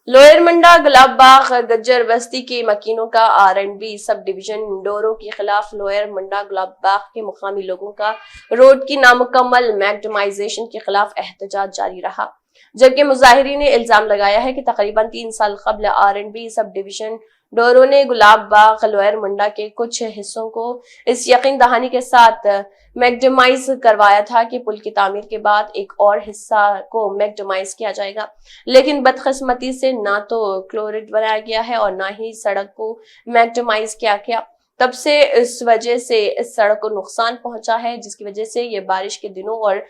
Lower मंडा गुलाब बाग गज्जर बस्ती के मकीनों का R&B sub division डोरों के खिलाफ लोअर मंडा गुलाब बाग के मुकामी लोगों का रोड की नामुकम्मल मैग्डमाइजेशन के खिलाफ एहतजाज जारी रहा, जबकि मुजाहिरीन ने इल्जाम लगाया है कि तकरीबन 3 साल कबल R&B सब डिवीजन डोरों ने गुलाब बाग लोअर मंडा के कुछ हिस्सों को इस यकीन दहानी के साथ मैग्डमाइज करवाया था कि पुल की तामीर के बाद एक और हिस्सा को मैग्डमाइज किया जाएगा, लेकिन बदकिस्मती से ना तो क्लोरिड बनाया गया है और ना ही सड़क को मैग्डमाइज किया गया। तब से इस वजह से इस सड़क को नुकसान पहुंचा है, जिसकी वजह से ये बारिश के दिनों और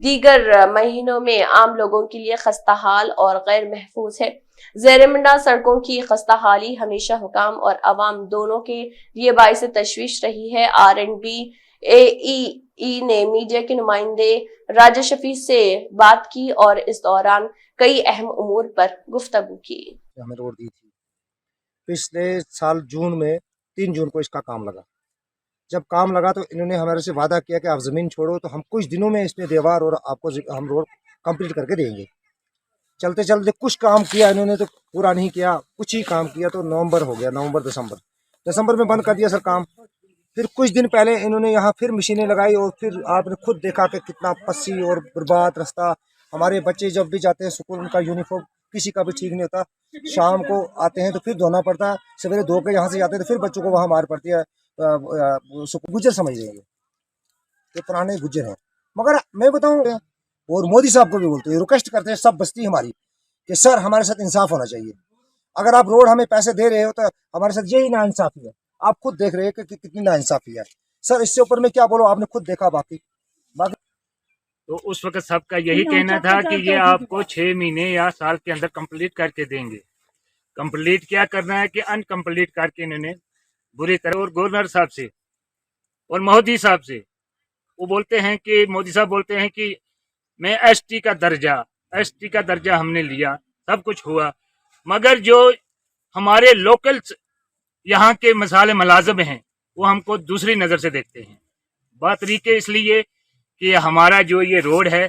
दीगर महीनों में आम लोगों के लिए खस्ताहाल और गैर महफूज है। ज़ेर-ए-मंडा सड़कों की खस्ताहाली हमेशा हुकाम और अवाम दोनों के लिए बाइस तशवीश रही है। R&B AEE ने मीडिया के नुमाइंदे राजा शफी से बात की और इस दौरान कई अहम उमूर पर गुफ्तगू की। हमें रोड दी थी पिछले साल जून में, 3 जून को इसका काम लगा। जब काम लगा तो इन्होंने हमारे से वादा किया कि आप ज़मीन छोड़ो तो हम कुछ दिनों में इसमें दीवार और आपको हम रोड कंप्लीट करके देंगे। चलते चलते कुछ काम किया इन्होंने तो पूरा नहीं किया, कुछ ही काम किया तो नवंबर हो गया, नवंबर दिसंबर में बंद कर दिया सर काम। फिर कुछ दिन पहले इन्होंने यहाँ फिर मशीनें लगाई और फिर आपने खुद देखा कि कितना पस्सी और बर्बाद रास्ता। हमारे बच्चे जब भी जाते हैं स्कूल उनका यूनिफॉर्म किसी का भी ठीक नहीं होता। शाम को आते हैं तो फिर धोना पड़ता है, सवेरे धो के यहाँ से जाते हैं तो फिर बच्चों को वहाँ मार पड़ती है। गुज्जर समझ लेंगे ये पुराने गुज्जर हैं। मगर मैं बताऊँ और मोदी साहब को भी बोलते हैं, रिक्वेस्ट करते हैं सब बस्ती हमारी कि सर हमारे साथ इंसाफ होना चाहिए। अगर आप रोड हमें पैसे दे रहे हो तो हमारे साथ यही नाइंसाफी है। आप खुद देख रहे हैं कि कितनी नाइंसाफी है सर, इससे ऊपर में क्या बोलो, आपने खुद देखा। बाकी तो उस वक्त सबका यही कहना था कि ये आपको 6 महीने या साल के अंदर कंप्लीट करके देंगे। कंप्लीट क्या करना है कि अनकंप्लीट करके इन्होंने बुरी तरह। और गवर्नर साहब से और मोदी साहब से वो बोलते हैं कि मोदी साहब बोलते हैं कि मैं एसटी का दर्जा हमने लिया, सब कुछ हुआ, मगर जो हमारे लोकल यहाँ के मसाले मुलाजम हैं वो हमको दूसरी नज़र से देखते हैं। बात तरीके इसलिए कि हमारा जो ये रोड है,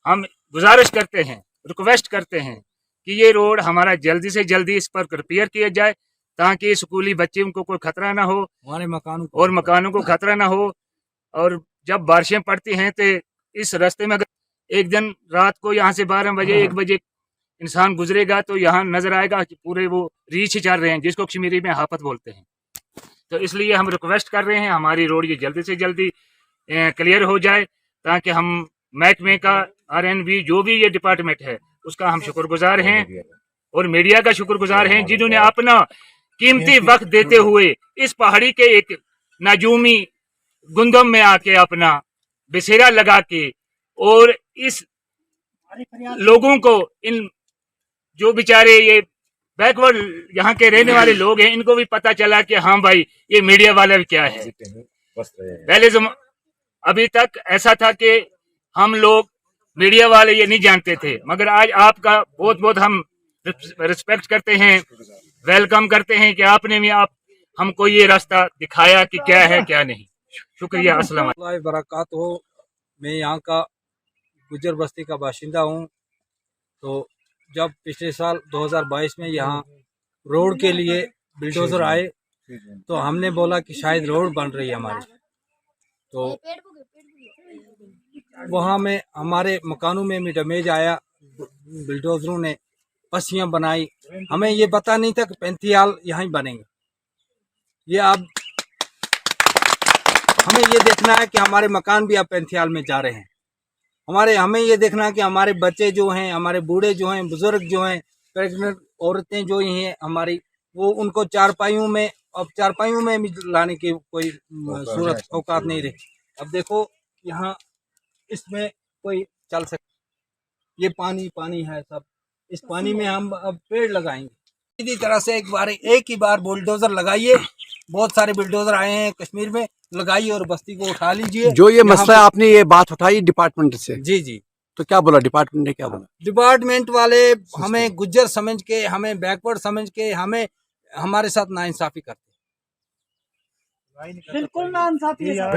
हम गुजारिश करते हैं, रिक्वेस्ट करते हैं कि ये रोड हमारा जल्दी से जल्दी इस पर रिपेयर किया जाए ताकि स्कूली बच्चे उनको कोई खतरा ना हो, हमारे मकानों को खतरा ना हो। और जब बारिशें पड़ती हैं तो इस रास्ते में अगर एक दिन रात को यहाँ से 12 बजे 1 बजे इंसान गुजरेगा तो यहाँ नजर आएगा कि पूरे वो रीछ ही चल रहे हैं, जिसको कश्मीरी में हाफत बोलते हैं। तो इसलिए हम रिक्वेस्ट कर रहे हैं हमारी रोड ये जल्दी से जल्दी क्लियर हो जाए ताकि हम महकमे का R&B जो भी ये डिपार्टमेंट है उसका हम शुक्रगुजार हैं और मीडिया का शुक्रगुजार हैं जिन्होंने अपना कीमती वक्त देते हुए इस पहाड़ी के एक नाजूमी गुंदम में आके अपना बसेरा लगा के और इस लोगों को, इन जो बेचारे ये बैकवर्ड यहाँ के रहने वाले लोग हैं, इनको भी पता चला कि हाँ भाई ये मीडिया वाला भी क्या है। पहले अभी तक ऐसा था कि हम लोग मीडिया वाले ये नहीं जानते थे, मगर आज आपका बहुत बहुत हम रिस्पेक्ट करते हैं, वेलकम करते हैं कि आपने भी आप हमको ये रास्ता दिखाया कि क्या है क्या नहीं। शुक्रिया। अस्सलाम वालेकुम बरकातहू। मैं यहाँ का गुज्जर बस्ती का बाशिंदा हूँ। तो जब पिछले साल 2022 में यहाँ रोड के लिए बिल्डोजर आए तो हमने बोला कि शायद रोड बन रही है हमारी, तो वहाँ में हमारे मकानों में भी डैमेज आया। बिल्डोजरों ने पस्सियाँ बनाई, हमें ये पता नहीं था कि 35 यहाँ बनेंगे। ये अब हमें ये देखना है कि हमारे मकान भी अब 35 में जा रहे हैं। हमें ये देखना है कि हमारे बच्चे जो हैं, हमारे बूढ़े जो हैं, बुजुर्ग जो हैं, प्रेग्नेंट औरतें जो हैं हमारी, वो उनको चारपाइयों में भी लाने की कोई सूरत औकात नहीं रही। अब देखो यहाँ इसमें कोई चल सकता, ये पानी है सब, इस पानी में हम अब पेड़ लगाएंगे। इसी तरह से एक ही बार बुलडोजर लगाइए, बहुत सारे बुलडोजर आए हैं कश्मीर में, लगाइए और बस्ती को उठा लीजिए। जो ये मसला आपने ये बात उठाई डिपार्टमेंट से, जी, तो क्या बोला डिपार्टमेंट ने? क्या बोला डिपार्टमेंट वाले? हमें गुज्जर समझ के, हमें बैकवर्ड समझ के, हमें हमारे साथ नाइंसाफी करते हैं। बिल्कुल नाइंसाफी है।